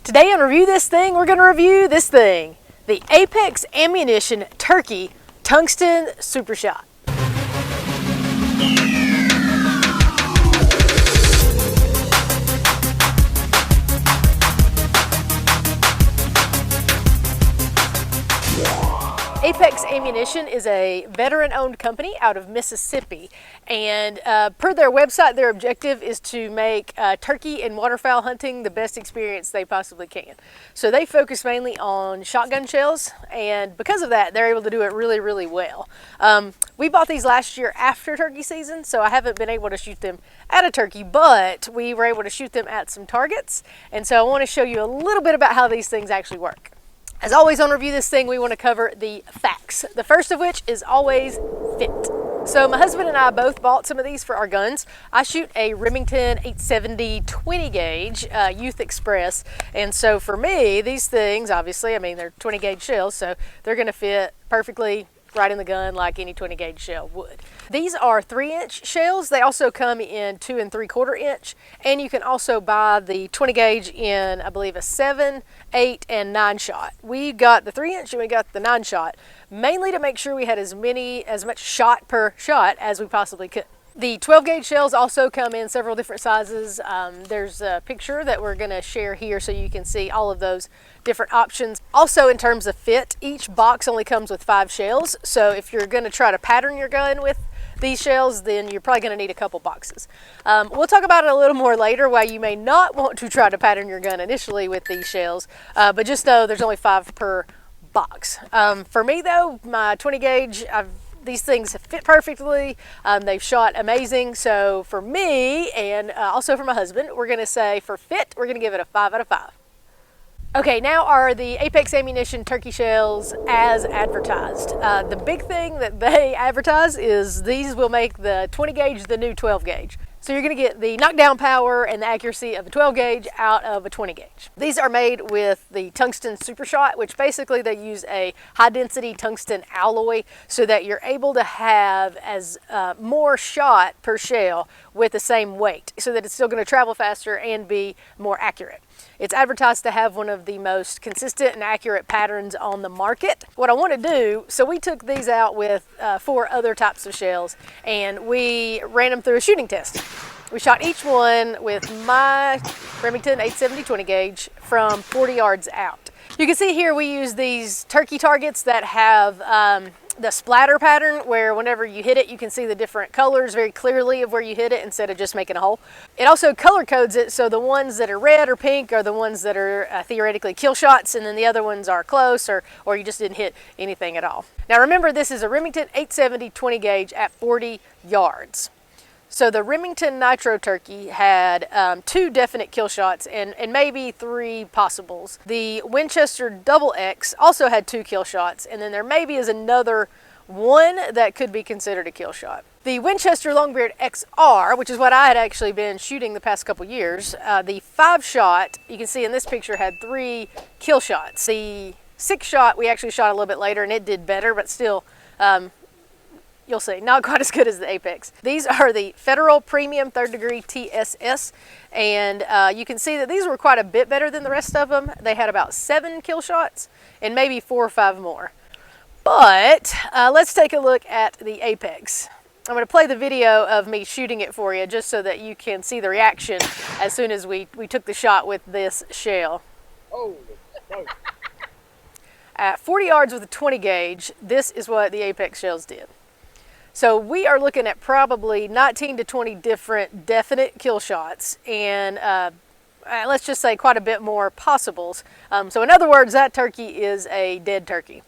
Today on Review This Thing, we're going to review this thing, the Apex Ammunition Turkey Tungsten Super Shot. Apex Ammunition is a veteran-owned company out of Mississippi, and per their website, their objective is to make turkey and waterfowl hunting the best experience they possibly can. So they focus mainly on shotgun shells, and because of that, they're able to do it really, really well. We bought these last year after turkey season, so I haven't been able to shoot them at a turkey, but we were able to shoot them at some targets, and so I want to show you a little bit about how these things actually work. As always on Review This Thing, we want to cover the facts. The first of which is always fit. So my husband and I both bought some of these for our guns. I shoot a Remington 870 20 gauge Youth Express. And so for me, these things, obviously, I mean, they're 20 gauge shells, so they're going to fit perfectly right in the gun like any 20 gauge shell would. These are 3-inch shells. They also come in 2 3/4 inch, and you can also buy the 20 gauge in, I believe, a 7, 8, and 9 shot. We got the 3-inch and we got the 9 shot, mainly to make sure we had as much shot per shot as we possibly could. The 12 gauge shells also come in several different sizes. There's a picture that we're going to share here so you can see all of those different options. Also, in terms of fit, each box only comes with 5 shells. So if you're going to try to pattern your gun with these shells, then you're probably going to need a couple boxes. We'll talk about it a little more later, why you may not want to try to pattern your gun initially with these shells, but just know there's only 5 per box. For me though, my 20 gauge, these things fit perfectly. They've shot amazing. So for me, and also for my husband, we're going to say for fit, we're going to give it a 5 out of 5. Okay, now are the Apex Ammunition turkey shells as advertised. The big thing that they advertise is these will make the 20 gauge the new 12 gauge. So you're going to get the knockdown power and the accuracy of a 12 gauge out of a 20 gauge. These are made with the tungsten super shot, which basically they use a high density tungsten alloy so that you're able to have as more shot per shell with the same weight, so that it's still going to travel faster and be more accurate. It's advertised to have one of the most consistent and accurate patterns on the market. What I want to do, so we took these out with 4 other types of shells and we ran them through a shooting test. We shot each one with my Remington 870 20 gauge from 40 yards out. You can see here we use these turkey targets that have the splatter pattern, where whenever you hit it, you can see the different colors very clearly of where you hit it instead of just making a hole. It also color codes it, so the ones that are red or pink are the ones that are theoretically kill shots, and then the other ones are close or you just didn't hit anything at all. Now remember, this is a Remington 870 20 gauge at 40 yards. So the Remington Nitro Turkey had 2 definite kill shots and maybe 3 possibles. The Winchester Double X also had 2 kill shots, and then there maybe is another one that could be considered a kill shot. The Winchester Long Beard XR, which is what I had actually been shooting the past couple years, the 5 shot, you can see in this picture, had 3 kill shots. The 6 shot we actually shot a little bit later and it did better, but still, you'll see, not quite as good as the Apex. These are the Federal Premium 3rd Degree TSS, and you can see that these were quite a bit better than the rest of them. They had about 7 kill shots and maybe 4 or 5 more. But let's take a look at the Apex. I'm going to play the video of me shooting it for you just so that you can see the reaction as soon as we took the shot with this shell. Oh, no. At 40 yards with a 20 gauge, this is what the Apex shells did. So we are looking at probably 19 to 20 different definite kill shots, and let's just say quite a bit more possibles. So in other words, that turkey is a dead turkey.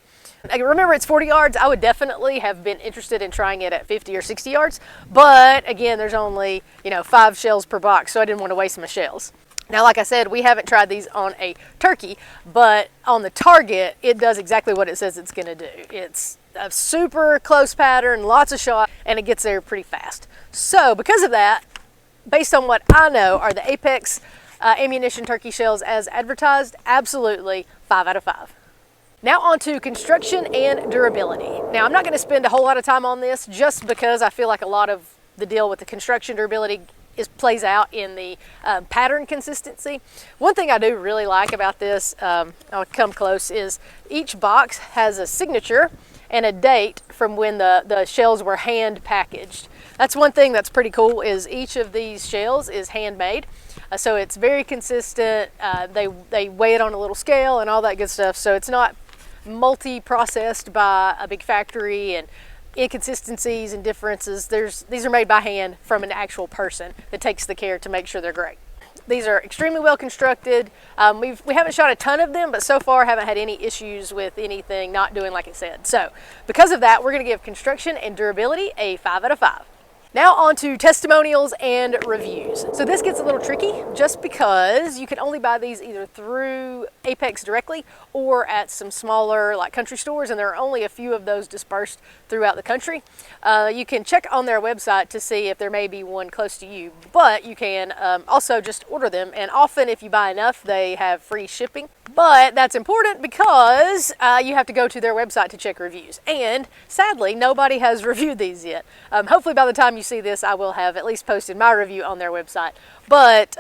Remember, it's 40 yards. I would definitely have been interested in trying it at 50 or 60 yards, but again, there's only 5 shells per box, so I didn't want to waste my shells. Now, like I said, we haven't tried these on a turkey, but on the target, it does exactly what it says it's going to do. It's a super close pattern, lots of shot, and it gets there pretty fast. So because of that, based on what I know are the Apex Ammunition turkey shells as advertised, absolutely 5 out of 5. Now on to construction and durability. Now I'm not going to spend a whole lot of time on this just because I feel like a lot of the deal with the construction durability plays out in the pattern consistency. One thing I do really like about this, I'll come close, is each box has a signature and a date from when the shells were hand packaged. That's one thing that's pretty cool, is each of these shells is handmade. So it's very consistent. They weigh it on a little scale and all that good stuff. So it's not multi-processed by a big factory and inconsistencies and differences. These are made by hand from an actual person that takes the care to make sure they're great. These are extremely well constructed. We haven't shot a ton of them, but so far haven't had any issues with anything not doing like it said. So because of that, we're going to give construction and durability a 5 out of 5. Now on to testimonials and reviews. So this gets a little tricky just because you can only buy these either through Apex directly or at some smaller like country stores, and there are only a few of those dispersed throughout the country. You can check on their website to see if there may be one close to you, but you can also just order them, and often if you buy enough they have free shipping. But that's important because you have to go to their website to check reviews, and sadly nobody has reviewed these yet. Hopefully by the time you see this I will have at least posted my review on their website, but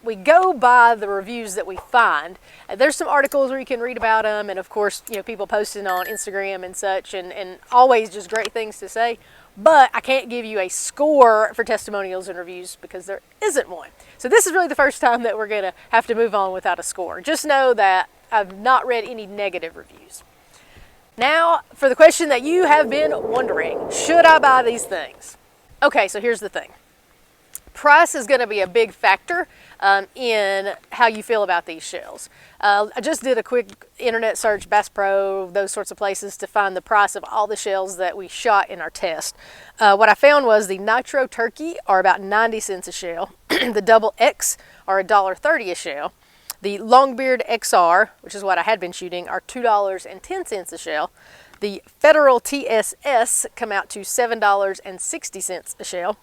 we go by the reviews that we find. There's some articles where you can read about them, and of course, you know, people posting on Instagram and such, and always just great things to say. But I can't give you a score for testimonials and reviews because there isn't one. So this is really the first time that we're going to have to move on without a score. Just know that I've not read any negative reviews. Now for the question that you have been wondering, should I buy these things? Okay, so here's the thing. Price is going to be a big factor in how you feel about these shells. I just did a quick internet search, Bass Pro, those sorts of places, to find the price of all the shells that we shot in our test. What I found was the Nitro Turkey are about 90 cents a shell. The Double X are $1.30 a shell. The LongBeard XR, which is what I had been shooting, are $2.10 a shell. The Federal TSS come out to $7.60 a shell.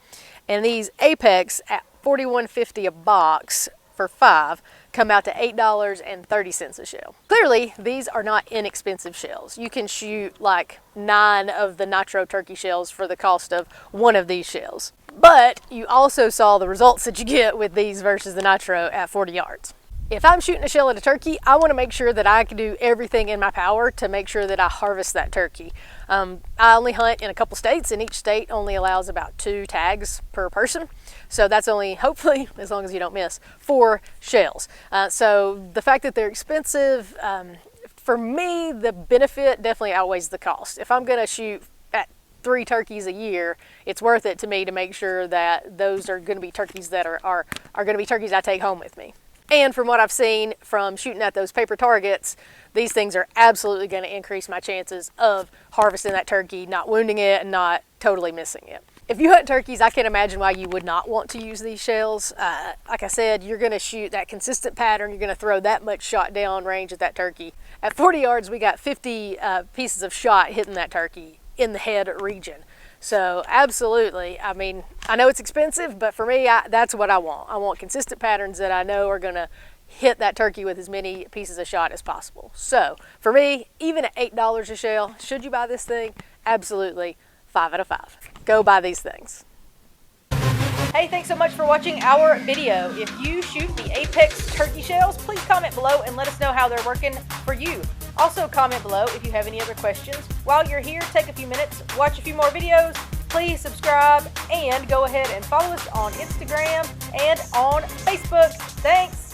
And these Apex at $41.50 a box for 5 come out to $8.30 a shell. Clearly, these are not inexpensive shells. You can shoot like 9 of the Nitro Turkey shells for the cost of one of these shells. But you also saw the results that you get with these versus the Nitro at 40 yards. If I'm shooting a shell at a turkey, I want to make sure that I can do everything in my power to make sure that I harvest that turkey. I only hunt in a couple states, and each state only allows about 2 tags per person. So that's only, hopefully, as long as you don't miss, 4 shells. So the fact that they're expensive, for me, the benefit definitely outweighs the cost. If I'm going to shoot at 3 turkeys a year, it's worth it to me to make sure that those are going to be turkeys that are going to be turkeys I take home with me. And from what I've seen from shooting at those paper targets, these things are absolutely going to increase my chances of harvesting that turkey, not wounding it, and not totally missing it. If you hunt turkeys, I can't imagine why you would not want to use these shells. Like I said, you're going to shoot that consistent pattern. You're going to throw that much shot down range at that turkey. At 40 yards, we got 50 pieces of shot hitting that turkey in the head region. So absolutely, I mean, I know it's expensive, but for me, that's what I want. I want consistent patterns that I know are going to hit that turkey with as many pieces of shot as possible. So for me, even at $8 a shell, should you buy this thing? Absolutely, 5 out of 5. Go buy these things. Hey, thanks so much for watching our video. If you shoot the Apex turkey shells, please comment below and let us know how they're working for you. Also comment below if you have any other questions. While you're here, take a few minutes, watch a few more videos, please subscribe, and go ahead and follow us on Instagram and on Facebook. Thanks!